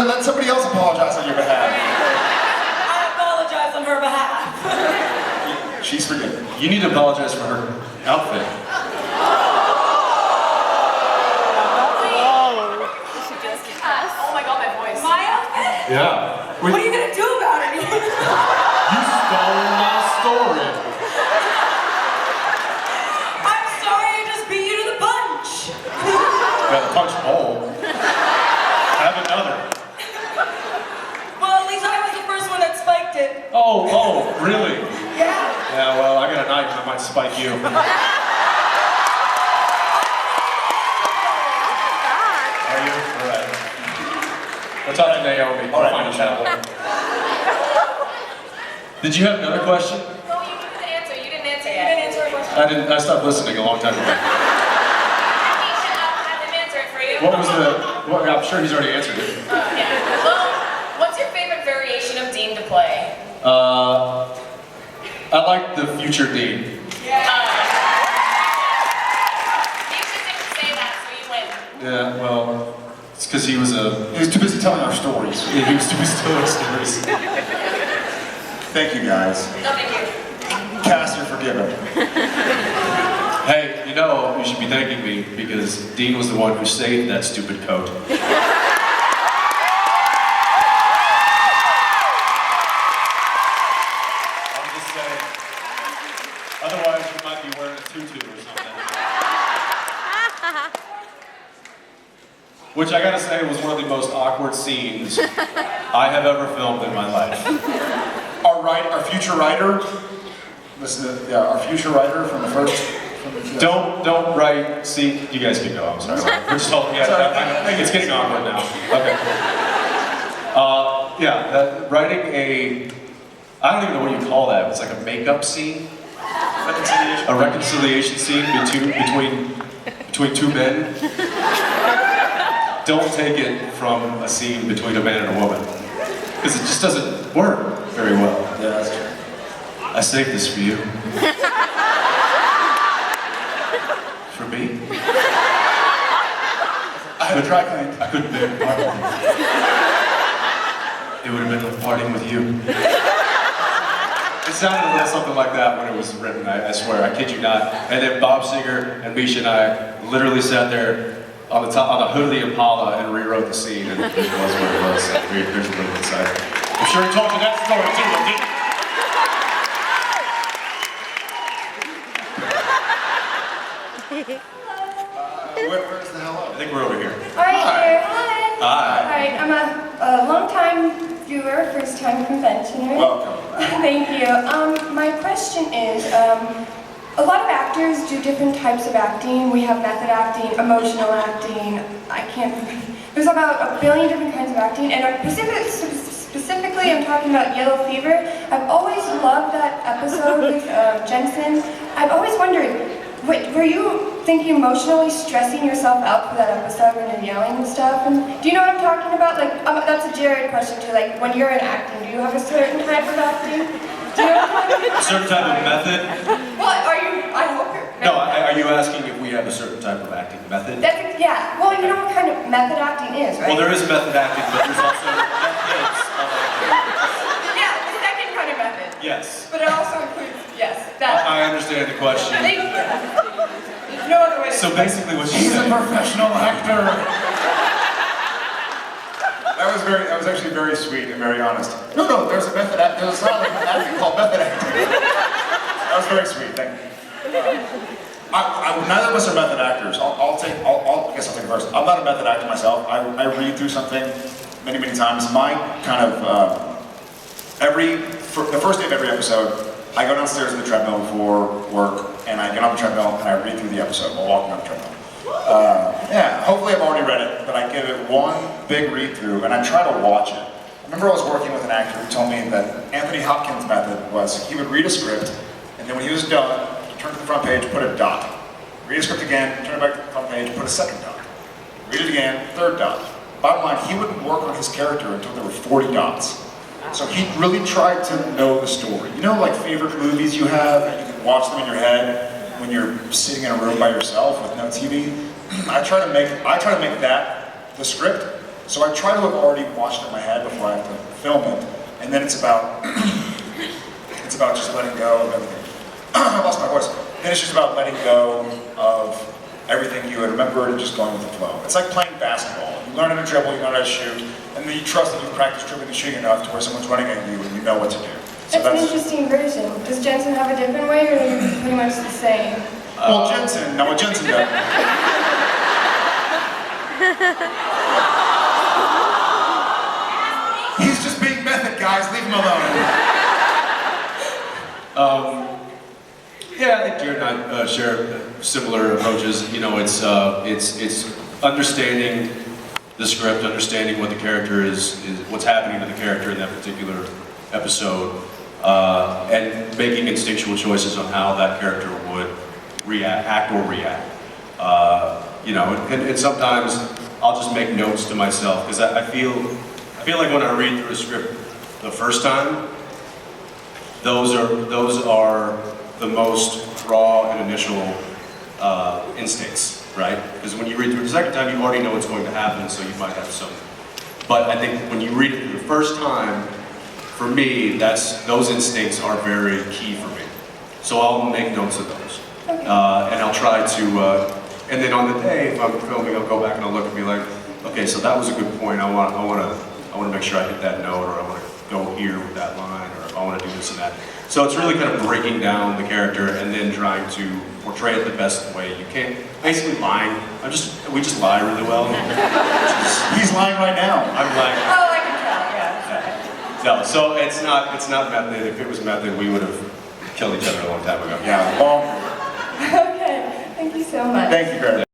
Let somebody else apologize on your behalf. I apologize on her behalf. She's forgiven. You need to apologize for her outfit. Oh my god, my voice. My outfit? Yeah. What are you gonna do about it? You stole my story. I'm sorry, I just beat you to the punch. Got the punch bowl. Have another. Well, at least I was the first one that spiked it. Oh, really? Yeah. Yeah, well, I got a knife that might spike you. Are you? All right. Let's talk to Naomi. All right. Find a chapel. Did you have another question? No, you didn't answer. You didn't answer You yet. didn't answer a question. I stopped listening a long time ago. I have him answer it for you. What was well, I'm sure he's already answered it. Yeah. Well, what's your favorite variation of Dean to play? I like the future Dean. Yeah. You just didn't say that, so you win. Yeah, well, it's because he was too busy telling our stories. he was too busy telling stories. Thank you, guys. No, thank you. Cass, you're forgiven. Hey, you know, you should be thanking me because Dean was the one who saved that stupid coat. I'm just saying. Otherwise, you might be wearing a tutu or something. Which I gotta say was one of the most awkward scenes I have ever filmed in my life. Our future writer. Listen to our future writer from the first. Don't write. See, you guys can go. I'm sorry. We're just talking. Yeah, it's getting awkward now. Okay. Writing I don't even know what you call that. It's like a makeup scene. Reconciliation. A reconciliation scene between two men. Don't take it from a scene between a man and a woman, because it just doesn't work very well. Yeah, that's true. I saved this for you. For me? I had a dry clean. I couldn't bear to part with you. It would have been like parting with you. It sounded a little something like that when it was written, I swear, I kid you not. And then Bob Singer and Misha and I literally sat there on the hood of the Impala and rewrote the scene, and it was what it was. There's a little inside. I'm sure he told you that story too, didn't he? Where's the hell I think we're over here. Alright, here. Hi. Hi. Alright, I'm a long-time viewer, first-time conventioner. Welcome. Thank you. My question is, a lot of actors do different types of acting. We have method acting, emotional acting. There's about a billion different kinds of acting, and specifically I'm talking about Yellow Fever. I've always loved that episode with Jensen. I've always wondered, were you thinking emotionally stressing yourself out for that episode when you're yelling and stuff? And do you know what I'm talking about? Like, that's a Jared question too. Like, when you're in acting, do you have a certain type of acting? Do you know what I'm talking about? A certain type of method? What are you? I hope you're. No, are you asking if we have a certain type of acting method? Yeah. Well, you know what kind of method acting is, right? Well, there is method acting, but there's also methods of acting. Yeah, the second kind of method. Yes. But it also includes, yes, that. I understand the question. Thank you. There's no other way to. So basically what she's He's a saying. professional actor. That was actually very sweet and very honest. No, there's a method acting. There's not an acting called method acting. That was very sweet. Thank you. Neither of us are method actors. I guess I'll take it first. I'm not a method actor myself. I read through something many times. My kind of the first day of every episode, I go downstairs to the treadmill before work, and I get on the treadmill and I read through the episode while walking on the treadmill. Hopefully I've already read it, but I give it one big read through and I try to watch it. I remember I was working with an actor who told me that Anthony Hopkins' method was he would read a script, and then when he was done, he'd turn to the front page, put a dot. Read a script again, turn it back to the front page, put a second dot. Read it again, third dot. Bottom line, he wouldn't work on his character until there were 40 dots. So he really tried to know the story. You know, like favorite movies you have, and you can watch them in your head when you're sitting in a room by yourself with no TV. I try to make that the script, So I try to have already watched it in my head before I have to film it, and then it's about just letting go of everything. I lost my voice. Then it's just about letting go of everything you had remembered and just going with the flow. It's like playing basketball. You learn how to dribble, you learn how to shoot, and then you trust that you've practiced dribbling and shooting enough to where someone's running at you and you know what to do. So That's an interesting version. Does Jensen have a different way, or are you pretty much the same? Well, Jensen, now what Jensen does. He's just being method, guys. Leave him alone. Yeah, I think Jared and I share similar approaches. You know, it's understanding the script, understanding what the character is what's happening to the character in that particular episode, and making instinctual choices on how that character would act or react. You know, and sometimes I'll just make notes to myself because I feel like when I read through a script the first time, those are the most raw and initial instincts, right? Because when you read through it the second time, you already know what's going to happen, so you might have some. But I think when you read it for the first time, for me, those instincts are very key for me. So I'll make notes of those, and I'll try to. And then on the day, if I'm filming, I'll go back and I'll look and be like, okay, so that was a good point. I want to make sure I hit that note, or I want to go here with that line, or I want to do this and that. So it's really kind of breaking down the character and then trying to portray it the best way you can. Basically lying. We just lie really well. He's lying right now. I'm lying. Oh, I can tell, yeah. No, so it's not method. If it was method, we would have killed each other a long time ago. Yeah, well, Okay, thank you so much. thank you, Greta.